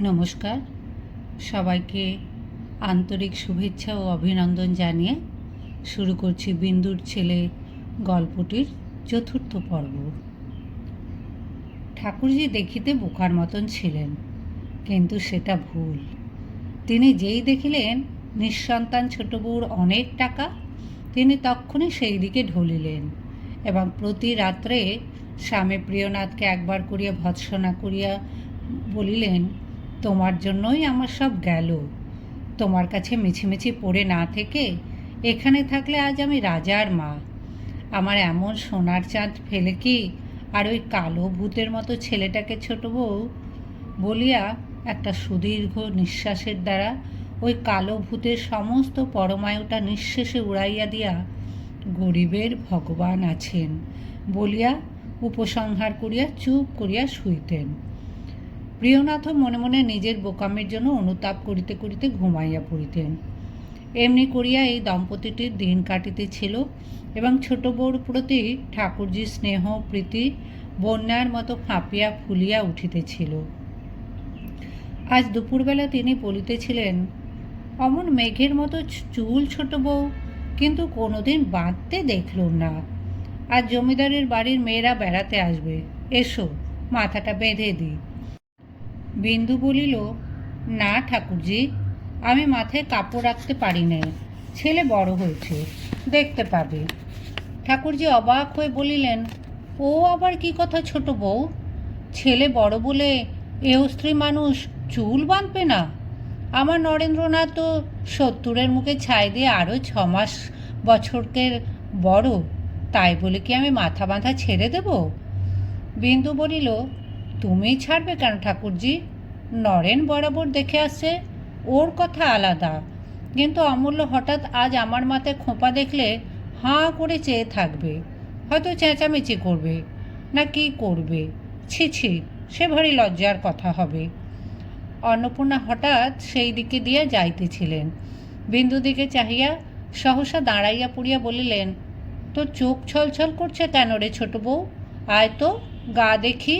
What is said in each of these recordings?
নমস্কার, সবাইকে আন্তরিক শুভেচ্ছা ও অভিনন্দন জানিয়ে শুরু করছি বিন্দুর ছেলে গল্পটির চতুর্থ পর্ব। ঠাকুরজি দেখিতে বোকার মতন ছিলেন, কিন্তু সেটা ভুল। তিনি যেই দেখিলেন নিঃসন্তান ছোট বউর অনেক টাকা, তিনি তক্ষুনি সেই দিকে ঢলিলেন এবং প্রতি রাত্রে স্বামী প্রিয়নাথকে একবার করিয়া ভৎসনা করিয়া বলিলেন, তোমার জন্যই আমার সব গেল। তোমার কাছে মিছিমিছি পড়ে না থেকে এখানে থাকলে আজ আমি রাজার মা। আমার এমন সোনার চাঁদ ফেলে কি আর ওই কালো ভূতের মতো ছেলেটাকে ছোট বউ বলিয়া একটা সুদীর্ঘ নিঃশ্বাসের দ্বারা ওই কালো ভূতের সমস্ত পরমায়ুটা নিঃশেষে উড়াইয়া দিয়া গরিবের ভগবান আছেন বলিয়া উপসংহার করিয়া চুপ করিয়া শুইতেন। প্রিয়নাথও মনে মনে নিজের বোকামির জন্য অনুতাপ করিতে করিতে ঘুমাইয়া পড়িতেন। এমনি করিয়া এই দম্পতিটির দিন কাটিতেছিল এবং ছোট বউর প্রতি ঠাকুরজির স্নেহ প্রীতি বন্যার মতো ফাঁপিয়া ফুলিয়া উঠিতেছিল। আজ দুপুরবেলা তিনি বলিতেছিলেন, অমন মেঘের মতো চুল ছোট বউ, কিন্তু কোনোদিন বাঁধতে দেখলুম না। আজ জমিদারের বাড়ির মেয়েরা বেড়াতে আসবে, এসো মাথাটা বেঁধে দিই। বিন্দু বলিল, না ঠাকুরজি, আমি মাথায় কাপড় রাখতে পারি না, ছেলে বড় হয়েছে, দেখতে পাবে। ঠাকুরজি অবাক হয়ে বলিলেন, ও আবার কি কথা ছোট বউ? ছেলে বড় বলে এও স্ত্রী মানুষ চুল বাঁধবে না? আমার নরেন্দ্রনাথ তো 70-এর মুখে ছাই দিয়ে আরও 6 বছরকের বড়, তাই বলে কি আমি মাথা বাঁধা ছেড়ে দেব? বিন্দু বলিল, তুমি ছাড়বে কেন ঠাকুরজি? নরেন বরাবর দেখে আসছে, ওর কথা আলাদা, কিন্তু অমূল্য হঠাৎ আজ আমার মাথায় খোঁপা দেখলে হাঁ করে চেয়ে থাকবে, হয়তো চেঁচামেচি করবে, না কি করবে। ছি ছি, সে ভারী লজ্জার কথা হবে। অন্নপূর্ণা হঠাৎ সেই দিকে দিয়া যাইতেছিলেন। বিন্দু দিকে চাহিয়া সহসা দাঁড়াইয়া পড়িয়া বলিলেন, তোর চোখ ছলছল করছে কেন রে ছোট বউ? আয় তো, গা দেখি।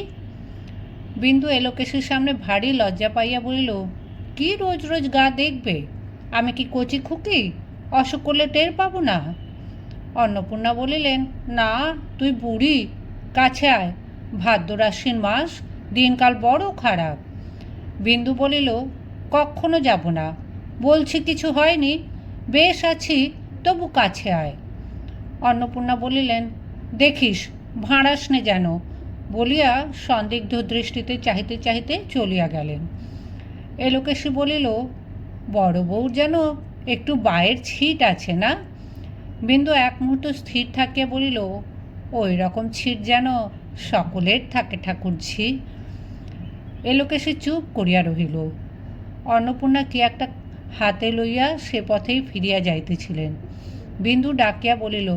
বিন্দু এলোকেশের সামনে ভারী লজ্জা পাইয়া বলিল, কি রোজ রোজ গা দেখবে? আমি কি কচি খুকি? অসুখ করলে টের পাবো না? অন্নপূর্ণা বলিলেন, না, তুই বুড়ি, কাছে আয়, ভাদ্র আশ্বিন মাস, দিনকাল বড় খারাপ। বিন্দু বলিল, কখনো যাব না, বলছি কিছু হয়নি, বেশ আছি, তবু কাছে আয়। অন্নপূর্ণা বলিলেন, দেখিস ভাঁড়াস নে যেন, বলিয়া সন্দিগ্ধ দৃষ্টিতে চাহিতে চাহিতে চলিয়া গেলেন। এলোকেশী বলিল, বড় বউর যেন একটু বায়ের ছিট আছে না? বিন্দু এক মুহূর্ত স্থির থাকিয়া বলিল, ওই রকম ছিট যেন সকলের থাকে ঠাকুরঝি। এলোকেশী চুপ করিয়া রহিল। অন্নপূর্ণা কি একটা হাতে লইয়া সে পথেই ফিরিয়া যাইতেছিলেন। বিন্দু ডাকিয়া বলিল,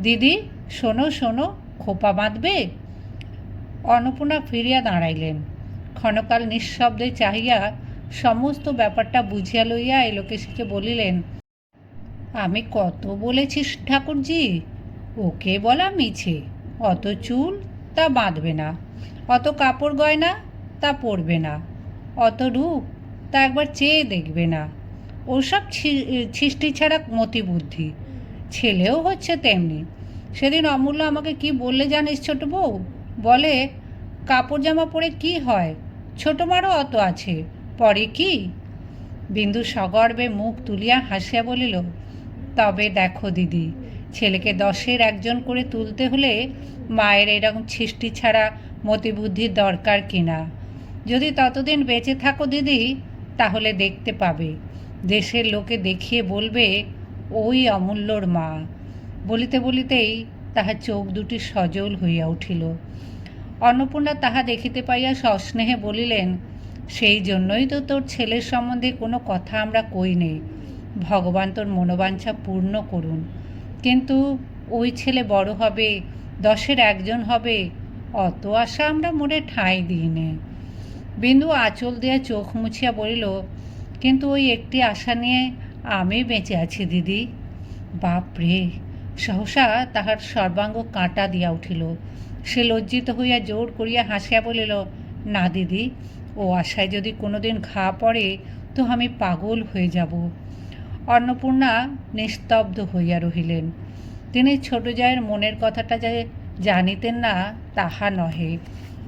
দিদি শোনো শোনো, খোপা বাঁধবে? অন্নপূর্ণা ফিরিয়া দাঁড়াইলেন। ক্ষণকাল নিঃশব্দে চাহিয়া সমস্ত ব্যাপারটা বুঝিয়া লইয়া এলোকেশীকে বলিলেন, আমি কত বলেছি ঠাকুরজি, ওকে বলা মিছে। অত চুল, তা বাঁধবে না। অত কাপড় গয়না, তা পরবে না। অত রূপ, তা একবার চেয়ে দেখবে না। ওসব ছিষ্টি ছাড়া মতি বুদ্ধি। ছেলেও হচ্ছে তেমনি। সেদিন অমূল্য আমাকে কি বললে জানিস ছোট বউ? বলে, কাপড় জামা পরে কি হয়, ছোট মারও অত আছে, পরে কি? বিন্দু সগর্বে মুখ তুলিয়া হাসিয়া বলিল, তবে দেখো দিদি, ছেলেকে 10-এর একজন করে তুলতে হলে মায়ের এরকম ছিষ্টি ছাড়া মতিবুদ্ধির দরকার কিনা। যদি ততদিন বেঁচে থাকো দিদি, তাহলে দেখতে পাবে, দেশের লোকে দেখিয়ে বলবে ওই অমূল্যর মা। বলিতে বলিতেই তাহার চোখ দুটি সজল হইয়া উঠিল। অন্নপূর্ণা তাহা দেখিতে পাইয়া সস্নেহে বলিলেন, সেই জন্যই তো তোর ছেলের সম্বন্ধে কোনো কথা আমরা কই নেই। ভগবান তোর মনোবাঞ্ছা পূর্ণ করুন। কিন্তু ওই ছেলে বড় হবে, 10-এর একজন হবে, অত আশা আমরা মনে ঠাঁই দিই নে। বিন্দু আঁচল দিয়া চোখ মুছিয়া বলিল, কিন্তু ওই একটি আশা নিয়ে আমি বেঁচে আছি দিদি। বাপরে! সহসা তাহার সর্বাঙ্গ কাঁটা দিয়া উঠিল। সে লজ্জিত হইয়া জোর করিয়া হাসিয়া বলিল, না দিদি, ও আশায় যদি কোনোদিন ঘা পড়ে তো আমি পাগল হয়ে যাব। অন্নপূর্ণা নিস্তব্ধ হইয়া রহিলেন। তিনি ছোট জায়ের মনের কথাটা যে জানিতেন না তাহা নহে,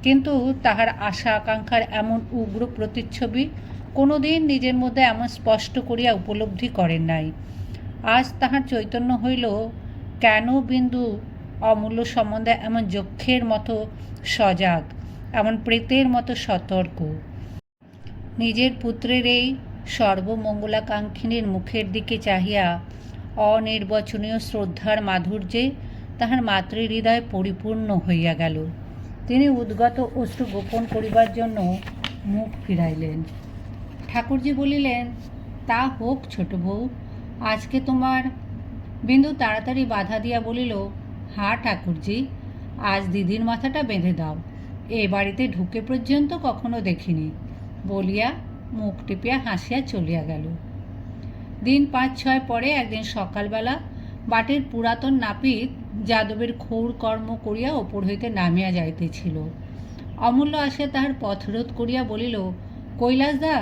কিন্তু তাহার আশা আকাঙ্ক্ষার এমন উগ্র প্রতিচ্ছবি কোনোদিন নিজের মধ্যে এমন স্পষ্ট করিয়া উপলব্ধি করেন নাই। আজ তাহার চৈতন্য হইল, কেন বিন্দু অমূল্য সম্বন্ধে এমন যক্ষের মতো সজাগ, এমন প্রেতের মতো সতর্ক। নিজের পুত্রের এই সর্বমঙ্গলাকাঙ্ক্ষিনীর মুখের দিকে চাহিয়া অনির্বচনীয় শ্রদ্ধার মাধুর্যে তাহার মাতৃহৃদয় পরিপূর্ণ হইয়া গেল। তিনি উদ্গত অশ্রু গোপন করিবার জন্য মুখ ফিরাইলেন। ঠাকুরজি বলিলেন, তা হোক ছোট বউ, আজকে তোমার। বিন্দু তাড়াতাড়ি বাধা দিয়া বলিল, হ্যাঁ ঠাকুরজি, আজ দিদির মাথাটা বেঁধে দাও, এ বাড়িতে ঢুকে পর্যন্ত কখনো দেখিনি বলিয়া মুখ টিপিয়া হাসিয়া চলিয়া গেল। দিন 5-6 পরে একদিন সকালবেলা বাটির পুরাতন নাপিত যাদবের ক্ষৌর কর্ম করিয়া ওপর হইতে নামিয়া যাইতেছিল। অমূল্য আসিয়া তাহার পথরোধ করিয়া বলিল, কৈলাসদা,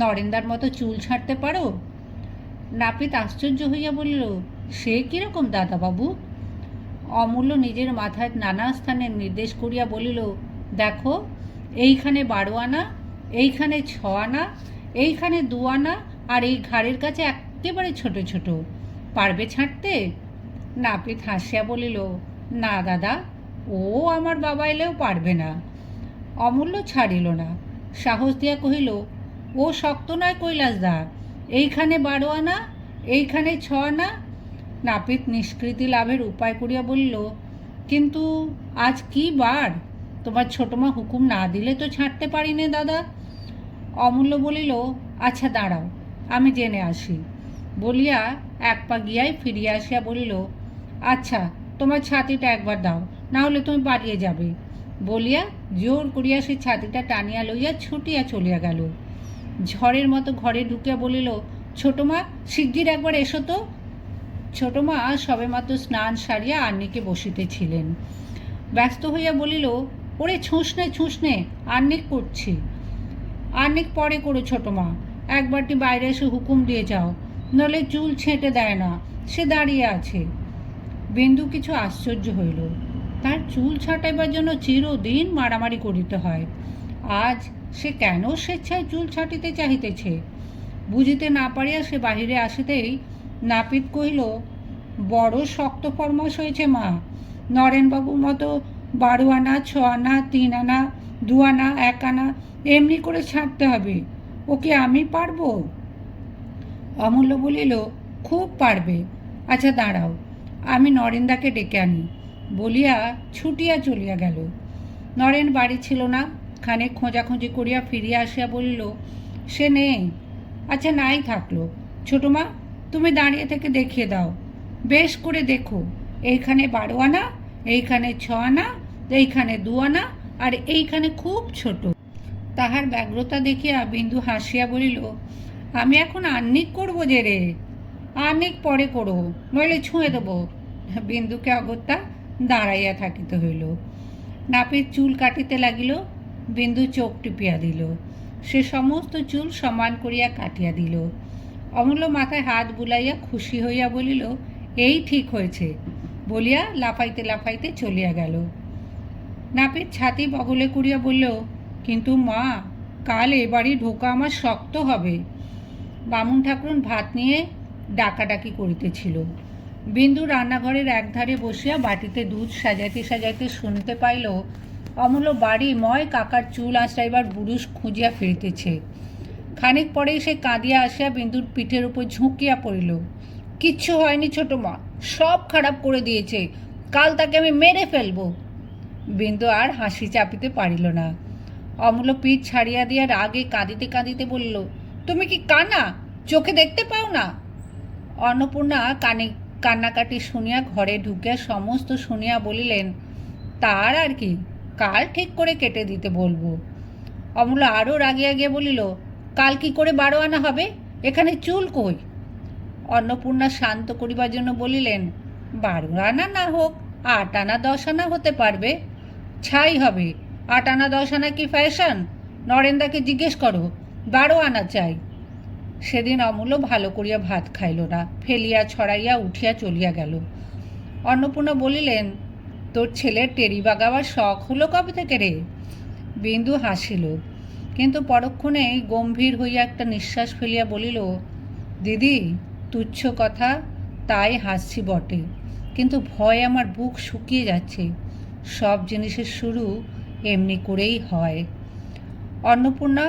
নরেন্দার মতো চুল ছাঁটতে পারো? নাপিত আশ্চর্য হইয়া বলিল, সে কীরকম দাদাবাবু? অমূল্য নিজের মাথার নানা স্থানে নির্দেশ করিয়া বলিল, দেখো, এইখানে 12 আনা, এইখানে 6 আনা, এইখানে 2 আনা, আর এই ঘাড়ের কাছে একেবারে ছোট ছোট। পারবে ছাঁটতে? নাপিত হাসিয়া বলিল, না দাদা, ও আমার বাবা এলেও পারবে না। অমূল্য ছাড়িল না, সাহস দিয়া কহিল, ও শক্ত নয় কৈলাসদা, এইখানে 12 আনা, এইখানে 6 আনা। নাপিত নিষ্কৃতি লাভের উপায় করিয়া বলিল, কিন্তু আজ কি বার? তোমার ছোটমা হুকুম না দিলে তো ছাঁটতে পারি নে দাদা। অমূল্য বলিল, আচ্ছা দাঁড়াও, আমি জেনে আসি বলিয়া এক পা গিয়াই ফিরিয়া আসিয়া বলিল, আচ্ছা, তোমার ছাতিটা একবার দাও, না হলে তুমি পালিয়ে যাবে বলিয়া জোর করিয়া সে ছাতিটা টানিয়া লইয়া ছুটিয়া চলিয়া গেল। ঝড়ের মতো ঘরে ঢুকিয়া বলিল, ছোটমা, শিগগির একবার এসো তো। ছোটমা সবেমাত্র স্নান সারিয়া আন্নিকে বসিতেছিলেন। ব্যস্ত হইয়া বলিল, ওরে ছুঁসনে ছুঁসনে, আন্নিক করছি। আন্নিক পরে করো ছোটমা, একবারটি বাইরে এসে হুকুম দিয়ে যাও, নইলে চুল ছেঁটে দেয় না, সে দাঁড়িয়ে আছে। বিন্দু কিছু আশ্চর্য হইল, তার চুল ছাঁটাইবার জন্য চিরদিন মারামারি করিতে হয়, আজ সে কেন স্বেচ্ছায় চুল ছাঁটিতে চাহিতেছে? বুঝিতে না পারিয়া সে বাহিরে আসিতেই নাপিত কহিল, বড় শক্ত ফরমাস হয়েছে মা, নরেনবাবুর মতো 12 আনা, 6 আনা, 3 আনা, 2 আনা, 1 আনা এমনি করে ছাঁটতে হবে, ওকে আমি পারবো? অমূল্য বলিল, খুব পারবে। আচ্ছা দাঁড়াও, আমি নরেন্দাকে ডেকে আনি বলিয়া ছুটিয়া চলিয়া গেল। নরেন বাড়ি ছিল না। খানিক খোঁজাখুঁজি করিয়া ফিরিয়া আসিয়া বলিল, সে নেই। আচ্ছা নাই থাকলো, ছোটমা তুমি দাঁড়িয়ে থেকে দেখিয়ে দাও, বেশ করে দেখো, এইখানে 12 আনা, এইখানে 6 আনা, এইখানে 2 আনা, আর এইখানে খুব ছোট। তাহার ব্যগ্রতা দেখিয়া বিন্দু হাসিয়া বলিল, আমি এখন আন্নিক করবো যে রে? আন্নিক পরে করো, নইলে ছুঁয়ে দেবো। বিন্দুকে অগত্যা দাঁড়াইয়া থাকিতে হইল। নাপিত চুল কাটিতে লাগিল। বিন্দু চোখ টিপিয়া দিল। সে সমস্ত চুল সমান করিয়া কাটিয়া দিল। অমূল্য মাথায় হাত বুলাইয়া খুশি হইয়া বলিল, এই ঠিক হয়েছে বলিয়া লাফাইতে লাফাইতে চলিয়া গেল। নাপিত ছাতি বগলে করিয়া বলল, কিন্তু মা, কাল এ বাড়ি ঢোকা আমার শক্ত হবে। বামুন ঠাকুরন ভাত নিয়ে ডাকাডাকি করিতেছিল। বিন্দু রান্নাঘরের একধারে বসিয়া বাটিতে দুধ সাজাইতে সাজাইতে শুনতে পাইল, অমূল্য বাড়ি ময় কাকার চুল আঁচড়াইবার বুরুষ খুঁজিয়া ফিরিতেছে। খানিক পরেই সে কাঁদিয়া আসিয়া বিন্দুর পিঠের উপর ঝুঁকিয়া পড়িল। কিচ্ছু হয়নি ছোটমা, সব খারাপ করে দিয়েছে, কাল তাকে আমি মেরে ফেলব। বিন্দু আর হাসি চাপিতে পারিল না। অমূল্য পিঠ ছাড়িয়া দিয়া রাগে কাঁদিতে কাঁদিতে বলল, তুমি কি কানা? চোখে দেখতে পাও না? অন্নপূর্ণা কান্নাকাটি শুনিয়া ঘরে ঢুকিয়া সমস্ত শুনিয়া বলিলেন, তার আর কি, কাল ঠিক করে কেটে দিতে বলবো। অমূল্য আরও রাগিয়া গিয়ে বলিল, কাল কি করে 12 আনা হবে? এখানে চুল কই? অন্নপূর্ণা শান্ত করিবার জন্য বলিলেন, 12 আনা না হোক, 8 আনা 10 আনা হতে পারবে। ছাই হবে, 8 আনা 10 আনা কি ফ্যাশন? নরেন্দাকে জিজ্ঞেস করো, 12 আনা চাই। সেদিন অমূল্য ভালো করিয়া ভাত খাইল না, ফেলিয়া ছড়াইয়া উঠিয়া চলিয়া গেল। অন্নপূর্ণা বলিলেন, তোর ছেলের টেরি বাগাবার শখ হলো কবে থেকে রে? বিন্দু হাসিল, কিন্তু পরক্ষণেই গম্ভীর হইয়া একটা নিঃশ্বাস ফেলিয়া বলিল, দিদি, তুচ্ছ কথা, তাই হাসছি বটে, কিন্তু ভয় আমার বুক শুকিয়ে যাচ্ছে। সব জিনিসের শুরু এমনি করেই হয়। অন্নপূর্ণা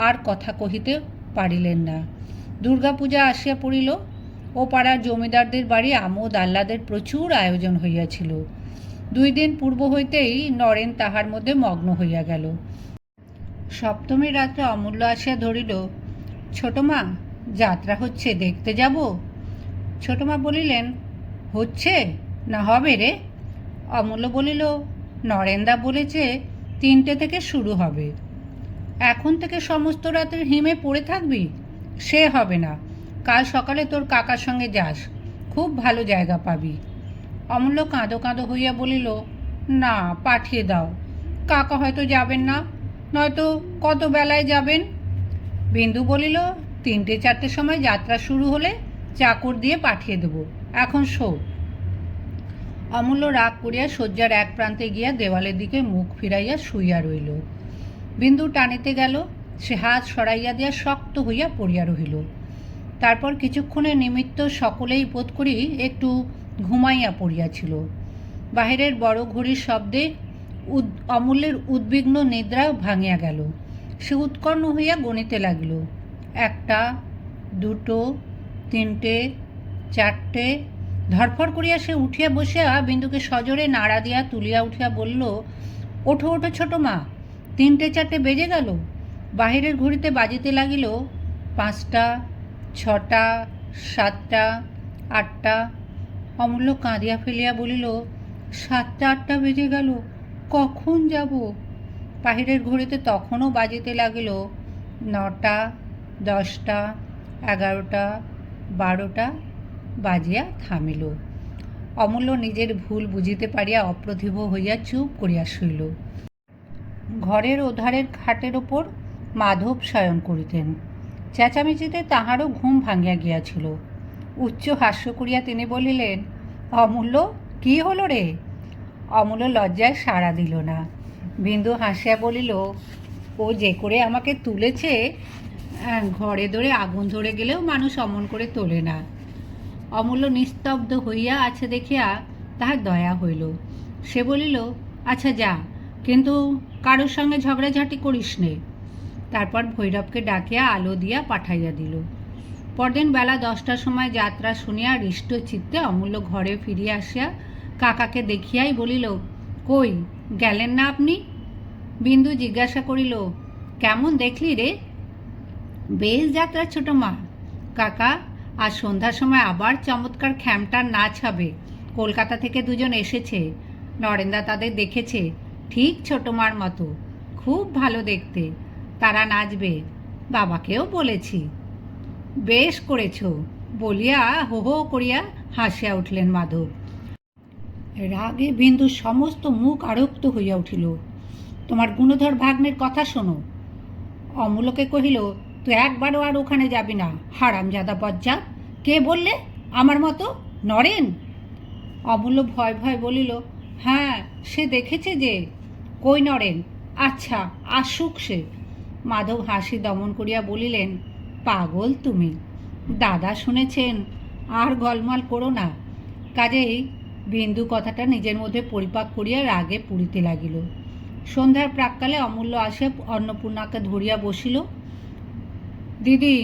আর কথা কহিতে পারিলেন না। দুর্গাপূজা আসিয়া পড়িল। ও পাড়ার জমিদারদের বাড়ি আমোদ আহ্লাদের প্রচুর আয়োজন হইয়াছিল। 2 দিন পূর্ব হইতেই নরেন তাহার মধ্যে মগ্ন হইয়া গেল। সপ্তমীর রাত্রে অমূল্য আসিয়া ধরিল, ছোট মা, যাত্রা হচ্ছে, দেখতে যাব? ছোট মা বলিলেন, হচ্ছে না হবে রে? অমূল্য বলিল, নরেন্দা বলেছে 3টে থেকে শুরু হবে। এখন থেকে সমস্ত রাতের হিমে পড়ে থাকবি? সে হবে না, কাল সকালে তোর কাকার সঙ্গে যাস, খুব ভালো জায়গা পাবি। অমূল্য কাঁদো কাঁদো হইয়া বলিল, না, পাঠিয়ে দাও, কাকা হয়তো যাবেন না, নয়তো কত বেলায় যাবেন। বিন্দু বলিল, 3টে-4টের সময় যাত্রা শুরু হলে চাকর দিয়ে পাঠিয়ে দেব, এখন শো। অমূল্য রাগ করিয়া শয্যার এক প্রান্তে গিয়া দেওয়ালের দিকে মুখ ফিরাইয়া শুইয়া রইল। বিন্দু টানিতে গেল, সে হাত সরাইয়া দিয়া শক্ত হইয়া পড়িয়া রহিল। তারপর কিছুক্ষণের নিমিত্ত সকলেই বোধ করি একটু ঘুমাইয়া পড়িয়াছিল। বাহিরের বড় ঘড়ির শব্দে অমূল্যের উদ্বিগ্ন নিদ্রা ভাঙিয়া গেল। সে উৎকণ্ঠ হইয়া গণিতে লাগিল, 1টা, 2টো, 3টে, 4টে। ধরফর করিয়া সে উঠিয়া বসিয়া বিন্দুকে সজোরে নাড়া দিয়া তুলিয়া উঠিয়া বলল, ওঠো ওঠো ছোট মা, 3টে-4টে বেজে গেল। বাহিরের ঘড়িতে বাজিতে লাগিল 5টা, 6টা, 7টা, 8টা। অমূল্য কাঁদিয়া ফেলিয়া বলিল, 7টা-8টা বেজে গেল, কখন যাব? বাহিরের ঘড়িতে তখনও বাজিতে লাগিল 9টা, 10টা, 11টা, 12টা বাজিয়া থামিল। অমূল্য নিজের ভুল বুঝিতে পারিয়া অপ্রতিভ হইয়া চুপ করিয়া শুইল। ঘরের ওধারের খাটের ওপর মাধব শয়ন করিতেন। চেঁচামেচিতে তাহারও ঘুম ভাঙিয়া গিয়াছিল। উচ্চ হাস্য করিয়া তিনি বলিলেন, অমূল্য, কি হলো রে? অমূল্য লজ্জায় সাড়া দিল না। বিন্দু হাসিয়া বলিল, ও যে করে আমাকে তুলেছে, ঘরে ধরে আগুন ধরে গেলেও মানুষ অমন করে তোলে না। অমূল্য নিস্তব্ধ হইয়া আছে দেখিয়া তাহার দয়া হইল। সে বলিল, আচ্ছা যা, কিন্তু কারোর সঙ্গে ঝগড়াঝাটি করিস নে। তারপর ভৈরবকে ডাকিয়া আলো দিয়া পাঠাইয়া দিল। পরদিন বেলা 10টার সময় যাত্রা শুনিয়া হৃষ্ট চিত্তে অমূল্য ঘরে ফিরিয়া আসিয়া কাকাকে দেখিয়াই বলিল, কই গেলেন না আপনি? বিন্দু জিজ্ঞাসা করিল, কেমন দেখলি রে? বেশ যাত্রা ছোট মা। কাকা, আজ সন্ধ্যার সময় আবার চমৎকার খ্যামটার নাচ হবে। কলকাতা থেকে 2জন এসেছে, নরেন্দা তাদের দেখেছে, ঠিক ছোট মার মতো, খুব ভালো দেখতে। তারা নাচবে, বাবাকেও বলেছি। বেশ করেছ, বলিয়া হো হো করিয়া হাসিয়া উঠলেন মাধব। রাগে বিন্দুর সমস্ত মুখ আরক্ত হইয়া উঠিল। তোমার গুণধর ভাগ্নের কথা শোনো। অমূল্যকে কহিল, তুই একবারও আর ওখানে যাবি না, হারামজাদা বজ্জাত। কে বললে আমার মতো? নরেন? অমূল্য ভয় ভয় বলিল, হ্যাঁ, সে দেখেছে যে। কই নরেন? আচ্ছা, আসুক সে। মাধব হাসি দমন করিয়া বলিলেন, পাগল তুমি, দাদা শুনেছেন, আর গলমাল করো না। কাজেই বিন্দু কথাটা নিজের মধ্যে পরিপাক করিয়া রাগে পুড়িতে লাগিল। সন্ধ্যার প্রাক্কালে অমূল্য আসে অন্নপূর্ণাকে ধরিয়া বসিল। দিদি,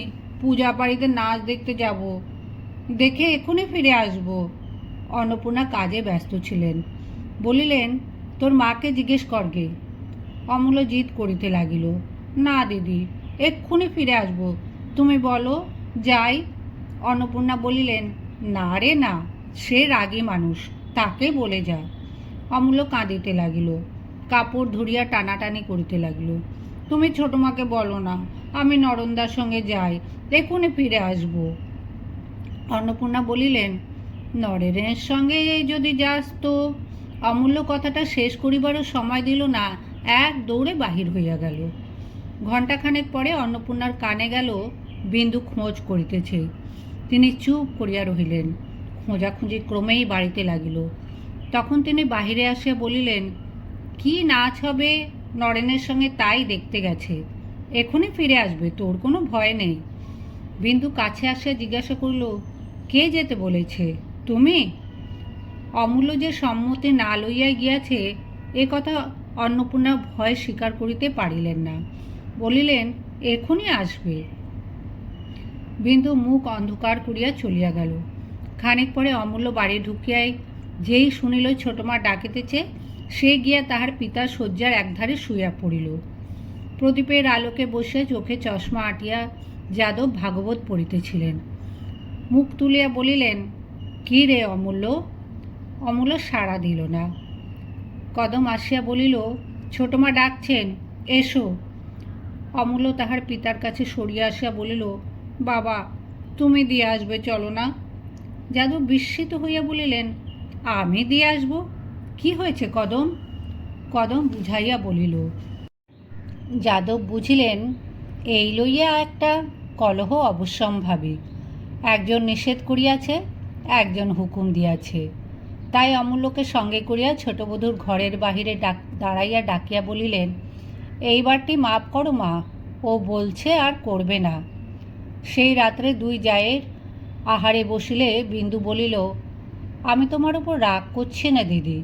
পূজা বাড়িতে নাচ দেখতে যাব, দেখে এখনই ফিরে আসব। অন্নপূর্ণা কাজে ব্যস্ত ছিলেন। বলিলেন, তোর মাকে জিজ্ঞেস করগে। অমূল্য জিদ করিতে লাগিল, না দিদি, এক্ষুনি ফিরে আসব, তুমি বলো যাই। অন্নপূর্ণা বলিলেন, না রে না, সে রাগী মানুষ, তাকে বলে যা। অমূল্য কাঁদিতে লাগিল, কাপড় ধরিয়া টানাটানি করিতে লাগিল। তুমি ছোট মাকে বলো না, আমি নরন্দার সঙ্গে যাই, এক্ষুনি ফিরে আসব। অন্নপূর্ণা বলিলেন, নরেনের সঙ্গে যদি যাস তো। অমূল্য কথাটা শেষ করিবারও সময় দিল না, এক দৌড়ে বাহির হইয়া গেল। ঘণ্টাখানেক পরে অন্নপূর্ণার কানে গেল বিন্দু খোঁজ করিতেছে। তিনি চুপ করিয়া রহিলেন। খোঁজাখুঁজি ক্রমেই বাড়িতে লাগিল। তখন তিনি বাহিরে আসিয়া বলিলেন, কি নাচ হবে নরেনের সঙ্গে তাই দেখতে গেছে, এখনই ফিরে আসবে, তোর কোনো ভয় নেই। বিন্দু কাছে আসিয়া জিজ্ঞাসা করল, কে যেতে বলেছে? তুমি? অমূল্য যে সম্মতি না লইয়া গিয়াছে এ কথা অন্নপূর্ণা ভয় স্বীকার করিতে পারিলেন না। বলিলেন, এখনই আসবে। বিন্দু মুখ অন্ধকার করিয়া চলিয়া গেল। খানিক পরে অমূল্য বাড়ি ঢুকিয়াই যেই শুনিল ছোট মা ডাকিতেছে, সে গিয়া তাহার পিতার শয্যার একধারে শুইয়া পড়িল। প্রদীপের আলোকে বসে চোখে চশমা আটিয়া যাদব ভাগবত পড়িতেছিলেন। মুখ তুলিয়া বলিলেন, কি রে অমূল্য? অমূল্য সাড়া দিল না। কদম আসিয়া বলিল, ছোট মা ডাকছেন, এসো। অমূল্য তাহার পিতার কাছে সরিয়া আসিয়া বলিল, বাবা, তুমি দিয়ে আসবে, চলো না। যাদব বিস্মিত হইয়া বলিলেন, আমি দিয়ে আসব? কি হয়েছে কদম? কদম বুঝাইয়া বলিল। যাদব বুঝিলেন, এই লইয়া একটা কলহ অবশ্যম্ভাবী। একজন নিষেধ করিয়াছে, একজন হুকুম দিয়াছে। তাই অমূল্যকে সঙ্গে করিয়া ছোট বধূর ঘরের বাহিরে দাঁড়াইয়া ডাকিয়া বলিলেন, এইবারটি মাপ করো মা, ও বলছে আর করবে না। সেই রাত্রে দুই জায়ের আহারে বসিলে বিন্দু বলিল, আমি তোমার উপর রাগ করছি না দিদি,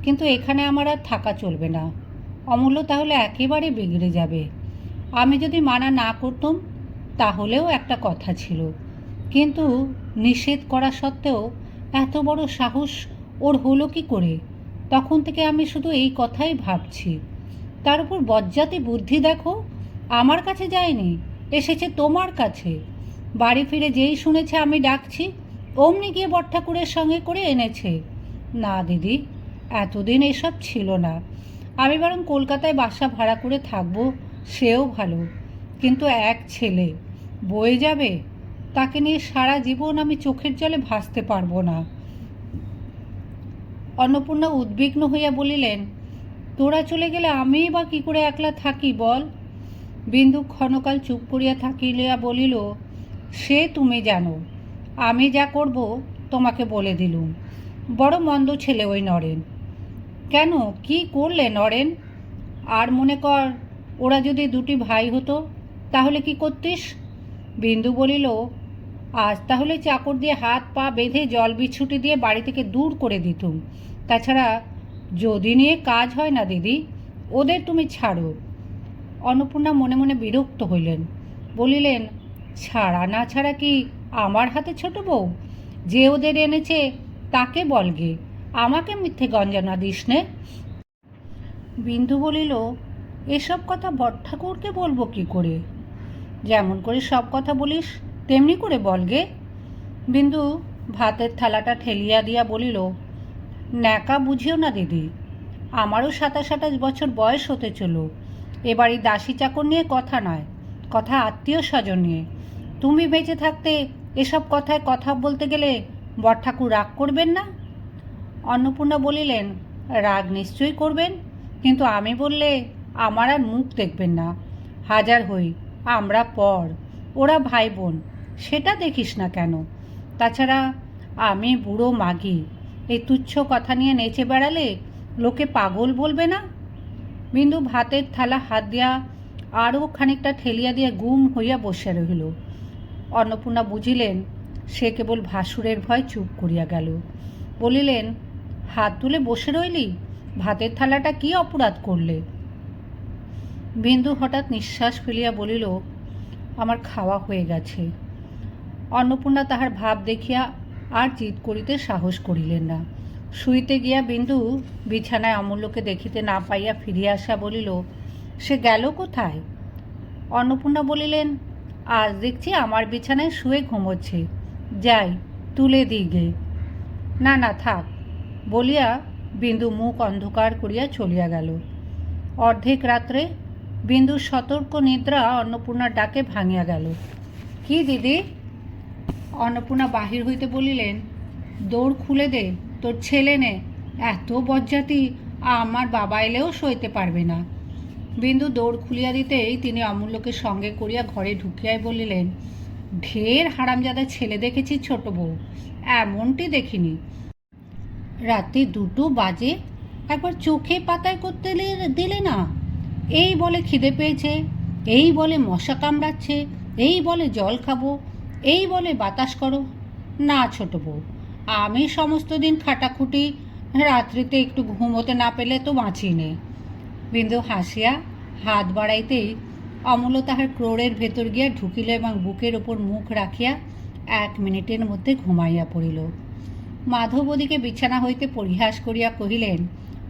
কিন্তু এখানে আমার আর থাকা চলবে না। অমূল্য তাহলে একেবারে বিগড়ে যাবে। আমি যদি মানা না করতাম তাহলেও একটা কথা ছিল, কিন্তু নিষেধ করা সত্ত্বেও এত বড় সাহস ওর হলো কি করে? তখন থেকে আমি শুধু এই কথাই ভাবছি। তার উপর বজ্জাতি বুদ্ধি দেখো, আমার কাছে যায়নি, এসেছে তোমার কাছে। বাড়ি ফিরে যেই শুনেছে আমি ডাকছি, অমনি গিয়ে বটঠাকুরের সঙ্গে করে এনেছে। না দিদি, এতদিন এসব ছিল না। আমি বরং কলকাতায় বাসা ভাড়া করে থাকবো, সেও ভালো। কিন্তু এক ছেলে বয়ে যাবে, তাকে নিয়ে সারা জীবন আমি চোখের জলে ভাসতে পারবো না। অন্নপূর্ণা উদ্বিগ্ন হইয়া বলিলেন, তোরা চলে গেলে আমিই বা কী করে একলা থাকি বল? বিন্দু ক্ষণকাল চুপ করিয়া থাকিয়া বলিল, সে তুমি জানো, আমি যা করব তোমাকে বলে দিলুম। বড় মন্দ ছেলে ওই নরেন। কেন, কি করলে নরেন? আর মনে কর, ওরা যদি দুটি ভাই হতো তাহলে কি করতিস? বিন্দু বলিল, আজ তাহলে চাকর দিয়ে হাত পা বেঁধে জল বিছুটি দিয়ে বাড়ি থেকে দূর করে দিতুম। তাছাড়া যদি নিয়ে কাজ হয় না দিদি, ওদের তুমি ছাড়ো। অন্নপূর্ণা মনে মনে বিরক্ত হইলেন। বলিলেন, ছাড়া না ছাড়া কি আমার হাতে ছোট বউ? যে ওদের এনেছে তাকে বলগে, আমাকে মিথ্যে গঞ্জনা দিস নে। বিন্দু বলিল, এসব কথা বটঠাকুরকে বলবো কি করে? যেমন করে সব কথা বলিস তেমনি করে বলগে। বিন্দু ভাতের থালাটা ঠেলিয়া দিয়া বলিল, ন্যাকা বুঝিও না দিদি, আমারও 27-28 বছর বয়স হতে চলো। এবারই দাসী চাকর নিয়ে কথা নয়, কথা আত্মীয় স্বজন নিয়ে। তুমি বেঁচে থাকতে এসব কথায় কথা বলতে গেলে বটঠাকুর রাগ করবেন না? অন্নপূর্ণা বলিলেন, রাগ নিশ্চয়ই করবেন, কিন্তু আমি বললে আমার আর মুখ দেখবেন না। হাজার হই আমরা পর, ওরা ভাই বোন, সেটা দেখিস না কেন? তাছাড়া আমি বুড়ো মাগি, এই তুচ্ছ কথা নিয়ে নেচে বেড়ালে লোকে পাগল বলবে না? বিন্দু ভাতের থালা হাত দিয়া আরও খানিকটা ঠেলিয়া দিয়ে গুম হইয়া বসে রহিল। অন্নপূর্ণা বুঝিলেন সে কেবল ভাসুরের ভয় চুপ করিয়া গেল। বলিলেন, হাত তুলে বসে রইলি? ভাতের থালাটা কি অপরাধ করলে? বিন্দু হঠাৎ নিঃশ্বাস ফেলিয়া বলিল, আমার খাওয়া হয়ে গেছে। অন্নপূর্ণা তাহার ভাব দেখিয়া আর জিদ করিতে সাহস করিলেন না। শুইতে গিয়া বিন্দু বিছানায় অমূল্যকে দেখিতে না পাইয়া ফিরিয়া আসা বলিল, সে গেল কোথায়? অন্নপূর্ণা বলিলেন, আজ দেখছি আমার বিছানায় শুয়ে ঘুমোচ্ছে, যাই তুলে দিই গে। না না থাক বলিয়া বিন্দু মুখ অন্ধকার করিয়া চলিয়া গেল। অর্ধেক রাত্রে বিন্দুর সতর্ক নিদ্রা অন্নপূর্ণার ডাকে ভাঙিয়া গেল। কি দিদি? অন্নপূর্ণা বাহির হইতে বলিলেন, দৌড় খুলে দে, তোর ছেলে নে, এত বজ্জাতি আমার বাবা এলেও সইতে পারবে না। বিন্দু দৌড় খুলিয়া দিতেই তিনি অমূল্যকে সঙ্গে করিয়া ঘরে ঢুকিয়াই বলিলেন, ঢের হারামজাদা ছেলে দেখেছি ছোট বউ, এমনটি দেখিনি। রাতে 2টো বাজে, একবার চোখে পাতায় করতে দিলে না। এই বলে খিদে পেয়েছে, এই বলে মশা কামড়াচ্ছে, এই বলে জল খাবো, এই বলে বাতাস করো। না ছোট বউ, আমি সমস্ত দিন খাটাখুটি, রাত্রিতে একটু ঘুমোতে না পেলে তো বাঁচি নে। বিন্দু হাসিয়া হাত বাড়াইতেই অমূল্য তাহার ক্রোড়ের ভেতর গিয়া ঢুকিল এবং বুকের ওপর মুখ রাখিয়া 1 মিনিটের মধ্যে ঘুমাইয়া পড়িল। মাধব ওদিকে বিছানা হইতে পরিহাস করিয়া কহিলেন,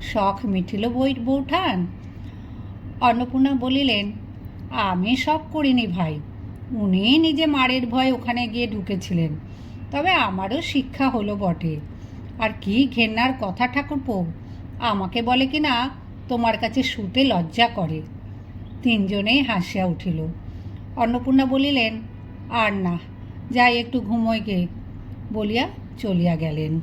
শখ মিটিল বৌঠান? অন্নপূর্ণা বলিলেন, আমি শখ করিনি ভাই, উনি নিজে মারের ভয় ওখানে গিয়ে ঢুকেছিলেন, তবে আমারও শিক্ষা হলো বটে। আর কি ঘেন্নার কথা ঠাকুরপো, আমাকে বলে কি না তোমার কাছে শুতে লজ্জা করে। 3জনেই হাসিয়া উঠিল। অন্নপূর্ণা বলিলেন, আর না, যাই একটু ঘুমোয় গে বলিয়া চলিয়া গেলেন।